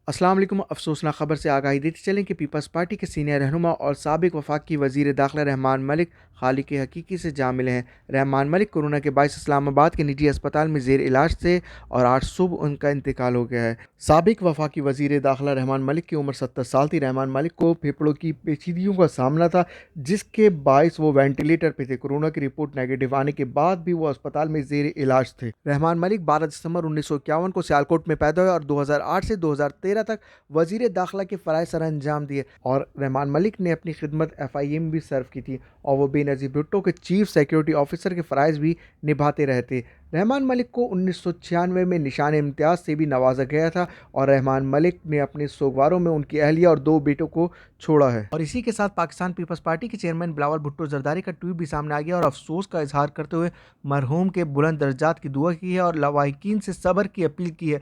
अस्सलाम वालेकुम। अफसोसनाक खबर से आगाही देते चलें कि पीपल्स पार्टी के सीनियर रहनुमा और साबिक वफाकी वजीर दाखिला रहमान मलिक खालिक हकीकी से जा मिले हैं। रहमान मलिक कोरोना के बायस इस्लामाबाद के निजी अस्पताल में जेर इलाज थे और आज सुबह उनका इंतकाल हो गया है। साबिक वफाकी वजीर दाखिला रहमान मलिक की उम्र 70 साल थी। रहमान मलिक को फेफड़ों की पेचीदगियों का सामना था, जिसके बायस वो वेंटिलेटर पे थे। कोरोना की रिपोर्ट नेगेटिव आने के बाद भी वो अस्पताल में जेर इलाज थे। रहमान मलिक 12 दिसंबर 1951 को सियालकोट में पैदा हुए और 2008 से 2013 तक वजीर दाखिला के फ़राइज़ सर अंजाम दिए। और रहमान मलिक ने अपनी खिदमत FIA में भी सर्व की थी और वो बेनज़ीर भुट्टो के चीफ सिक्योरिटी ऑफिसर के फ़राइज़ भी निभाते रहे थे। रहमान मलिक को 1996 में निशान इम्तियाज़ से भी नवाजा गया था और रहमान मलिक ने अपने सोगवारों में उनकी अहलिया और 2 बेटों को छोड़ा है। और इसी के साथ पाकिस्तान पीपल्स पार्टी के चेयरमैन बिलावल भुट्टो जरदारी का ट्वीट भी सामने आ गया और अफसोस का इजहार करते हुए मरहूम के बुलंद दर्जात की दुआ की है और लवाहिकीन से सब्र की अपील की है।